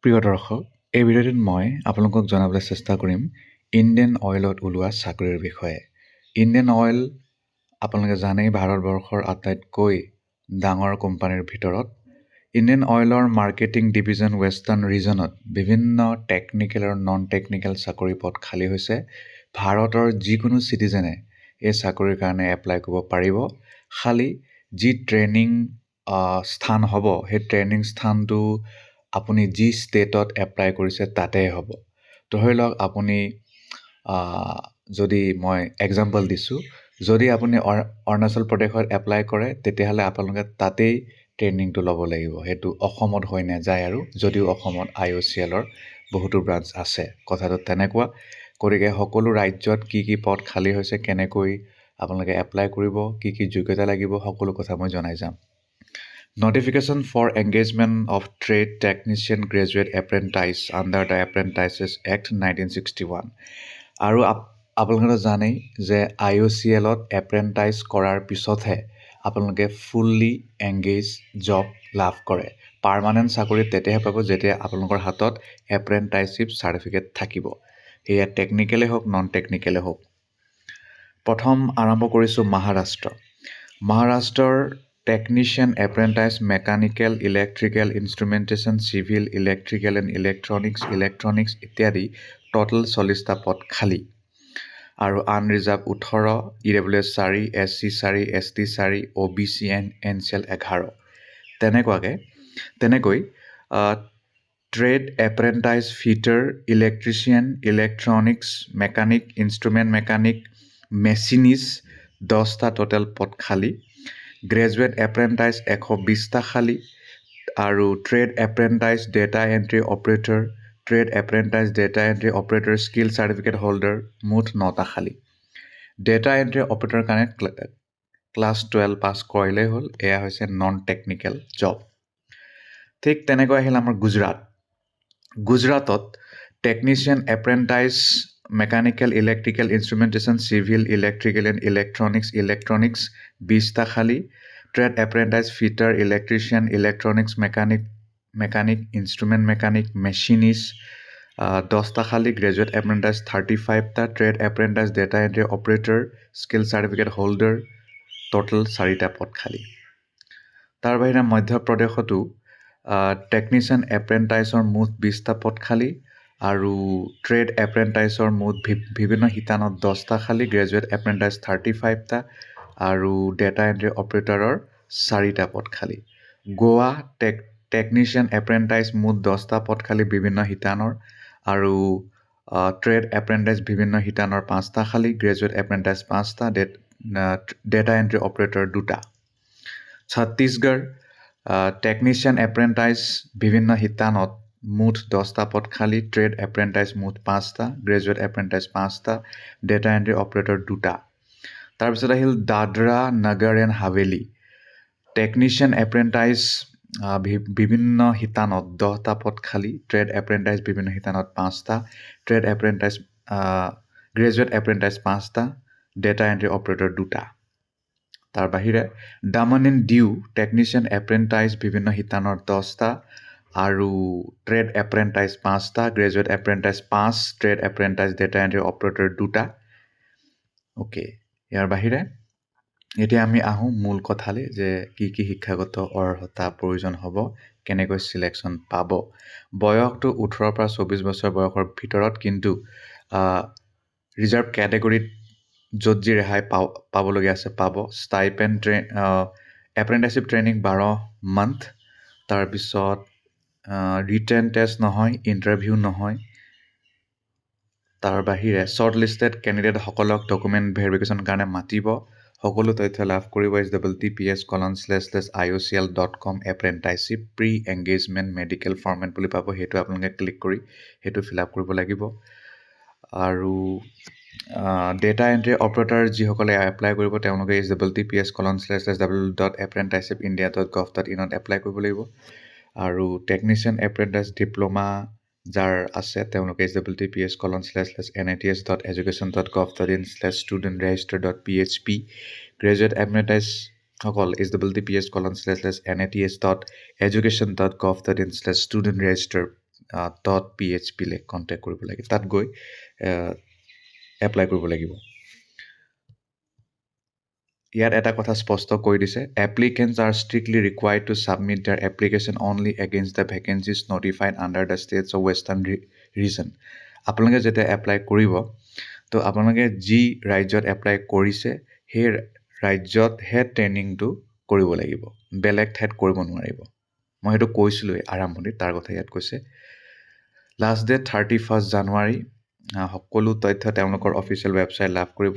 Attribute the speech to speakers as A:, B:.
A: প্ৰিয় দৰ্শক, এই ভিডিঅ'টোত মই আপোনালোকক জনাবলৈ চেষ্টা কৰিম ইণ্ডিয়ান অইলত ওলোৱা চাকৰিৰ বিষয়ে। ইণ্ডিয়ান অইল আপোনালোকে জানেই ভাৰতবৰ্ষৰ আটাইতকৈ ডাঙৰ কোম্পানীৰ ভিতৰত। ইণ্ডিয়ান অইলৰ মাৰ্কেটিং ডিভিজন ৱেষ্টাৰ্ণ ৰিজনত বিভিন্ন টেকনিকেল আৰু নন টেকনিকেল চাকৰি পদ খালী হৈছে। ভাৰতৰ যিকোনো চিটিজেনে এই চাকৰিৰ কাৰণে এপ্লাই কৰিব পাৰিব। খালী যি ট্ৰেইনিং স্থান হ'ব, সেই ট্ৰেইনিং স্থানটো আপুনি যি ষ্টেটত এপ্লাই কৰিছে তাতেই হ'ব। ধৰি লওক আপুনি যদি মই এক্সাম্পল দিছোঁ, যদি আপুনি অৰুণাচল প্ৰদেশত এপ্লাই কৰে তেতিয়াহ'লে আপোনালোকে তাতেই ট্ৰেইনিংটো ল'ব লাগিব। সেইটো অসমত হৈ নাযায়, আৰু যদিও অসমত IOCLৰ বহুতো ব্ৰাঞ্চ আছে, কথাটো তেনেকুৱা। গতিকে সকলো ৰাজ্যত কি কি পদ খালী হৈছে, কেনেকৈ আপোনালোকে এপ্লাই কৰিব, কি কি যোগ্যতা লাগিব, সকলো কথা মই জনাই যাম। Notification for engagement of trade technician graduate apprentice under the Apprentices Act 1961. আৰু আপোনালোকে জানেই যে IOCLত এপ্ৰেণ্টাইজ কৰাৰ পিছতহে আপোনালোকে ফুল্লি এংগেজ জব লাভ কৰে। পাৰ্মানেণ্ট চাকৰি তেতিয়াহে পাব যেতিয়া আপোনালোকৰ হাতত এপ্ৰেণ্টাইজশ্বিপ চাৰ্টিফিকেট থাকিব, সেয়া টেকনিকেলেই হওক নন টেকনিকেলেই হওক। প্ৰথম আৰম্ভ কৰিছোঁ মহাৰাষ্ট্ৰৰ technician apprentice mechanical, electrical, instrumentation, civil, electrical and electronics ইত্যাদি টোটেল 40টা পদ খালী। আৰু unreserved 18, EWS 4, SC 4, ST 4, OBC and NCL 11। তেনেকৈ trade apprentice fitter, electrician, electronics mechanic, instrument mechanic, machinist 10টা টোটেল পদ খালী। গ্ৰেজুৱেট এপ্ৰেণ্টাইজ 120টা খালী। আৰু trade apprentice data entry operator, trade apprentice data entry operator skill certificate holder মুঠ 9টা খালী। ডেটা এণ্ট্ৰি অপাৰেটৰ কাৰণে ক্লাছ 12 পাছ কৰিলেই হ'ল। এয়া হৈছে নন টেকনিকেল জব। ঠিক তেনেকৈ আহিল আমাৰ গুজৰাটত technician apprentice mechanical, electrical, instrumentation, civil, electrical and electronics 20টা খালী। Trade apprentice fitter, electrician, electronics mechanic, instrument mechanic, machinist 10টা খালী। গ্ৰেজুৱেট এপ্ৰেণ্টাইজ 35টা। Trade apprentice data entry operator skill certificate holder total 4টা পদ খালী। তাৰ বাহিৰে মধ্যপ্ৰদেশতো টেকনিচিয়ান এপ্ৰেণ্টাইজৰ মুঠ 20টা পদ খালী। আৰু ট্ৰেড এপ্ৰেণ্টাইজৰ মুঠ বিভিন্ন শিতানত 10টা খালী। Graduate apprentice 35টা। আৰু ডেটা এণ্ট্ৰি অপাৰেটৰৰ 4টা পদ খালী। গোৱা টেকনিচিয়ান এপ্ৰেণ্টাইজ মুঠ 10টা পদ খালী বিভিন্ন শিতানৰ। আৰু ট্ৰেড এপ্ৰেণ্টাইজ বিভিন্ন শিতানৰ 5টা খালী। গ্ৰেজুৱেট এপ্ৰেণ্টাইজ 5টা। ডেটা এণ্ট্ৰি অপাৰেটৰ 2টা। ছত্তীশগড় টেকনিচিয়ান এপ্ৰেণ্টাইজ বিভিন্ন শিতানত মুঠ 10টা পদ খালী। ট্ৰেড এপ্ৰেণ্টাইজ মুঠ 5টা। গ্ৰেজুৱেট এপ্ৰেণ্টাইজ 5টা। ডেটা এণ্ট্ৰি অপাৰেটৰ 2টা। তাৰপিছত আহিল দাদৰা নগৰ এণ্ড হাভেলী টেকনিচিয়ান এপ্ৰেণ্টাইজ বিভিন্ন শিতানত 10টা পদ খালী। ট্ৰেড এপ্ৰেণ্টাইজ বিভিন্ন শিতানত 5টা। ট্ৰেড এপ্ৰেণ্টাইজ গ্ৰেজুৱেট এপ্ৰেণ্টাইজ 5টা। ডেটা এণ্ট্ৰি অপাৰেটৰ 2টা। তাৰ বাহিৰে ডামন এণ্ড ডিউ টেকনিচিয়ান এপ্ৰেণ্টাইজ বিভিন্ন শিতানৰ 10টা। আৰু ট্ৰেড এপ্ৰেণ্টাইজ 5টা। Graduate apprentice 5। Trade apprentice data entry operator 2টা। অ'কে, ইয়াৰ বাহিৰে এতিয়া আমি আহোঁ মূল কথালৈ যে কি কি শিক্ষাগত অৰ্হতা প্ৰয়োজন হ'ব, কেনেকৈ চিলেকশ্যন পাব। বয়সটো 18 পৰা 24 বছৰ বয়সৰ ভিতৰত, কিন্তু ৰিজাৰ্ভ কেটেগৰীত য'ত যি ৰেহাই পাবলগীয়া আছে পাব। Stipend apprenticeship training 12 month. তাৰপিছত ৰিটেন টেষ্ট নহয়, ইণ্টাৰভিউ নহয়। তাৰ বাহিৰে শ্বৰ্ট লিষ্টেড কেণ্ডিডেটসকলক ডকুমেণ্ট ভেৰিফিকেশ্যনৰ কাৰণে মাতিব। সকলো তথ্য লাভ কৰিব https://iocl.com apprenticeship pre-engagement medical format বুলি পাব। সেইটো আপোনালোকে ক্লিক কৰি সেইটো ফিল আপ কৰিব লাগিব। আৰু ডেটা এণ্ট্ৰি অপাৰেটৰ যিসকলে এপ্লাই কৰিব তেওঁলোকে https://www.apprenticeshipindia.gov.in এপ্লাই কৰিব লাগিব। আৰু টেকনিচিয়ান এপ্ৰেণ্টাইজ ডিপ্ল'মা যাৰ আছে তেওঁলোকে https://nats.education.gov.in/studentregister.php। গ্ৰেজুৱেট এপ্ৰেণ্টাইজসকল https://nats.education.gov.in/studentregister .php লৈ কণ্টেক্ট কৰিব লাগে তাত গৈ এপ্লাই কৰিব লাগিব ইয়াত এটা কথা স্পষ্ট কৈ দিছে applicants are strictly required to submit their application only against the vacancies notified under the states of western region আপোনালোকে যেতিয়া এপ্লাই কৰিব তো আপোনালোকে যি ৰাজ্যত এপ্লাই কৰিছে সেই ৰাজ্যতহে ট্ৰেইনিংটো কৰিব লাগিব বেলেগ ঠাইত কৰিব নোৱাৰিব মই সেইটো কৈছিলোঁৱেই আৰম্ভণিত তাৰ কথা ইয়াত কৈছে লাষ্ট ডেট 31 জানুৱাৰী সকলো তথ্য তেওঁলোকৰ অফিচিয়েল ৱেবছাইট লাভ কৰিব